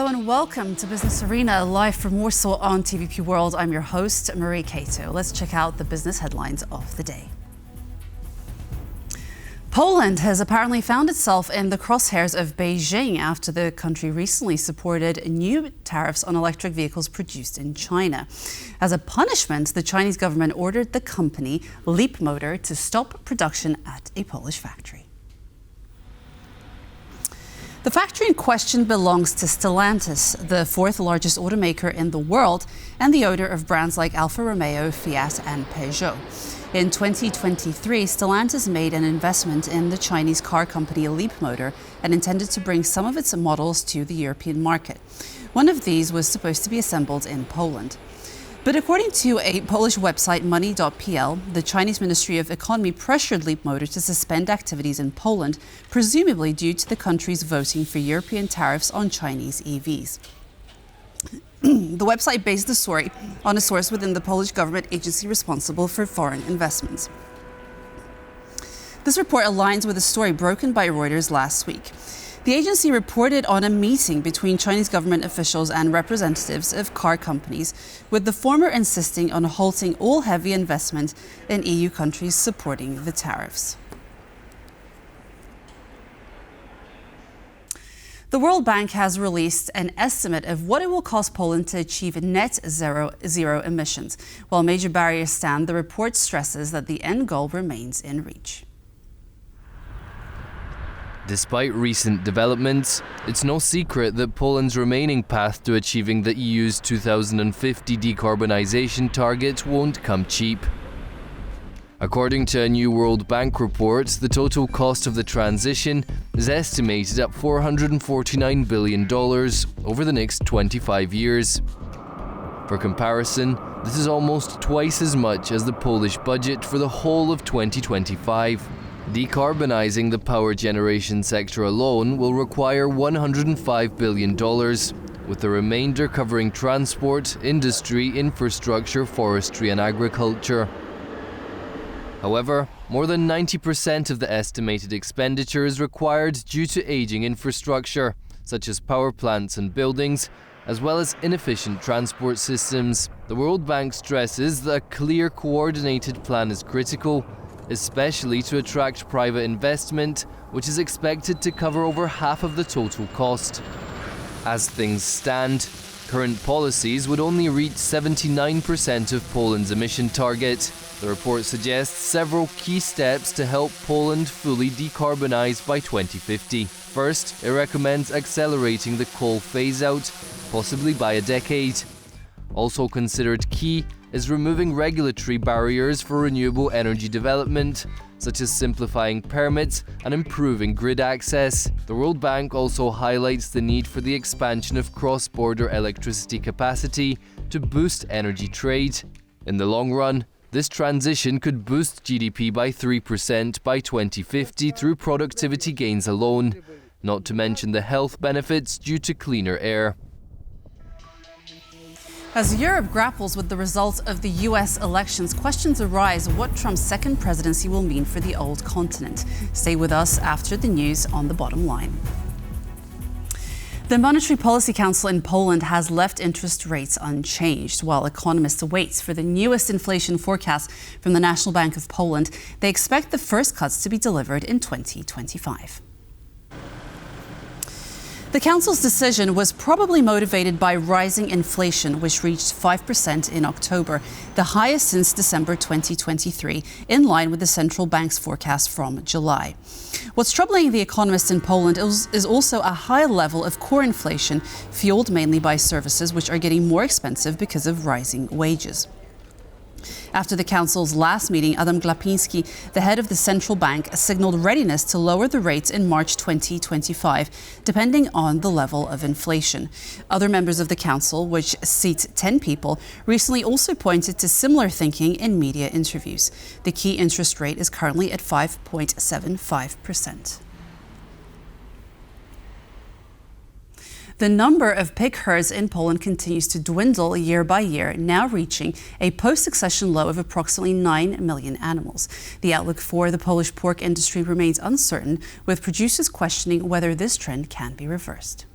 Hello and welcome to Business Arena, live from Warsaw on TVP World. I'm your host, Marie Cato. Let's check out the business headlines of the day. Poland has apparently found itself in the crosshairs of Beijing after the country recently supported new tariffs on electric vehicles produced in China. As a punishment, the Chinese government ordered the company Leapmotor to stop production at a Polish factory. The factory in question belongs to Stellantis, the fourth largest automaker in the world and the owner of brands like Alfa Romeo, Fiat and Peugeot. In 2023, Stellantis made an investment in the Chinese car company Leapmotor and intended to bring some of its models to the European market. One of these was supposed to be assembled in Poland. But according to a Polish website, money.pl, the Chinese Ministry of Economy pressured Leapmotor to suspend activities in Poland, presumably due to the country's voting for European tariffs on Chinese EVs. The website based the story on a source within the Polish government agency responsible for foreign investments. This report aligns with a story broken by Reuters last week. The agency reported on a meeting between Chinese government officials and representatives of car companies, with the former insisting on halting all heavy investment in EU countries supporting the tariffs. The World Bank has released an estimate of what it will cost Poland to achieve net zero emissions. While major barriers stand, the report stresses that the end goal remains in reach. Despite recent developments, it's no secret that Poland's remaining path to achieving the EU's 2050 decarbonisation target won't come cheap. According to a new World Bank report, the total cost of the transition is estimated at $449 billion over the next 25 years. For comparison, this is almost twice as much as the Polish budget for the whole of 2025. Decarbonising the power generation sector alone will require $105 billion, with the remainder covering transport, industry, infrastructure, forestry and agriculture. However, more than 90% of the estimated expenditure is required due to ageing infrastructure, such as power plants and buildings, as well as inefficient transport systems. The World Bank stresses that a clear, coordinated plan is critical, especially to attract private investment, which is expected to cover over half of the total cost. As things stand, current policies would only reach 79% of Poland's emission target. The report suggests several key steps to help Poland fully decarbonise by 2050. First, it recommends accelerating the coal phase-out, possibly by a decade. Also considered key is removing regulatory barriers for renewable energy development, such as simplifying permits and improving grid access. The World Bank also highlights the need for the expansion of cross-border electricity capacity to boost energy trade. In the long run, this transition could boost GDP by 3% by 2050 through productivity gains alone, not to mention the health benefits due to cleaner air. As Europe grapples with the results of the US elections, questions arise what Trump's second presidency will mean for the old continent. Stay with us after the news on The Bottom Line. The Monetary Policy Council in Poland has left interest rates unchanged. While economists wait for the newest inflation forecast from the National Bank of Poland, they expect the first cuts to be delivered in 2025. The Council's decision was probably motivated by rising inflation, which reached 5% in October, the highest since December 2023, in line with the central bank's forecast from July. What's troubling the economists in Poland is also a high level of core inflation, fueled mainly by services, which are getting more expensive because of rising wages. After the Council's last meeting, Adam Glapiński, the head of the central bank, signaled readiness to lower the rates in March 2025, depending on the level of inflation. Other members of the Council, which seat 10 people, recently also pointed to similar thinking in media interviews. The key interest rate is currently at 5.75%. The number of pig herds in Poland continues to dwindle year by year, now reaching a post-succession low of approximately 9 million animals. The outlook for the Polish pork industry remains uncertain, with producers questioning whether this trend can be reversed.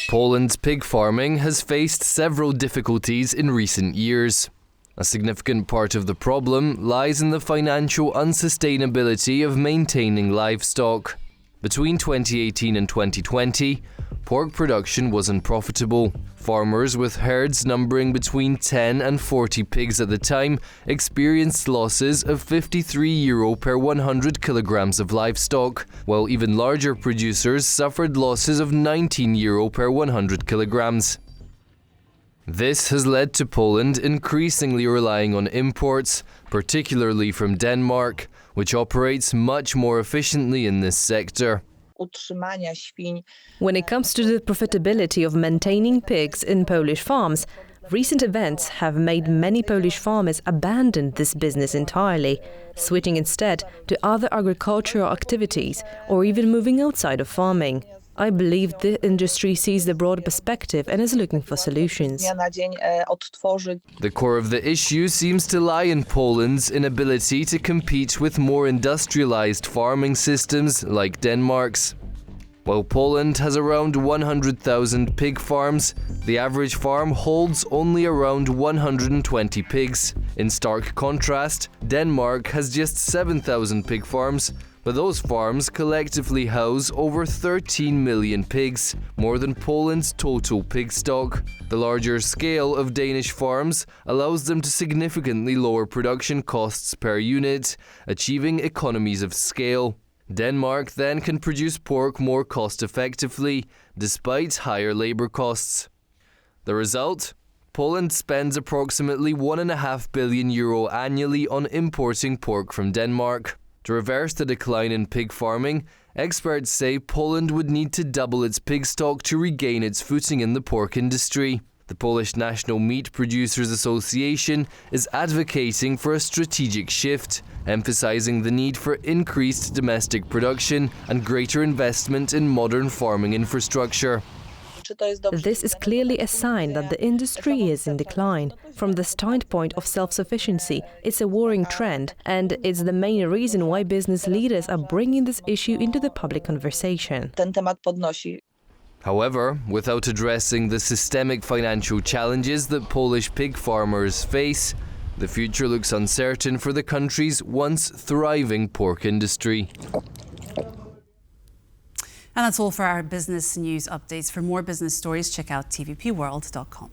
Poland's pig farming has faced several difficulties in recent years. A significant part of the problem lies in the financial unsustainability of maintaining livestock. Between 2018 and 2020, pork production was unprofitable. Farmers with herds numbering between 10 and 40 pigs at the time experienced losses of €53 per 100 kilograms of livestock, while even larger producers suffered losses of €19 per 100 kilograms. This has led to Poland increasingly relying on imports, particularly from Denmark, which operates much more efficiently in this sector. When it comes to the profitability of maintaining pigs in Polish farms, recent events have made many Polish farmers abandon this business entirely, switching instead to other agricultural activities or even moving outside of farming. I believe the industry sees the broader perspective and is looking for solutions. The core of the issue seems to lie in Poland's inability to compete with more industrialized farming systems like Denmark's. While Poland has around 100,000 pig farms, the average farm holds only around 120 pigs. In stark contrast, Denmark has just 7,000 pig farms, but those farms collectively house over 13 million pigs, more than Poland's total pig stock. The larger scale of Danish farms allows them to significantly lower production costs per unit, achieving economies of scale. Denmark then can produce pork more cost-effectively, despite higher labor costs. The result? Poland spends approximately €1.5 billion annually on importing pork from Denmark. To reverse the decline in pig farming, experts say Poland would need to double its pig stock to regain its footing in the pork industry. The Polish National Meat Producers Association is advocating for a strategic shift, emphasizing the need for increased domestic production and greater investment in modern farming infrastructure. This is clearly a sign that the industry is in decline. From the standpoint of self-sufficiency, it's a worrying trend, and it's the main reason why business leaders are bringing this issue into the public conversation. However, without addressing the systemic financial challenges that Polish pig farmers face, the future looks uncertain for the country's once thriving pork industry. And that's all for our business news updates. For more business stories, check out tvpworld.com.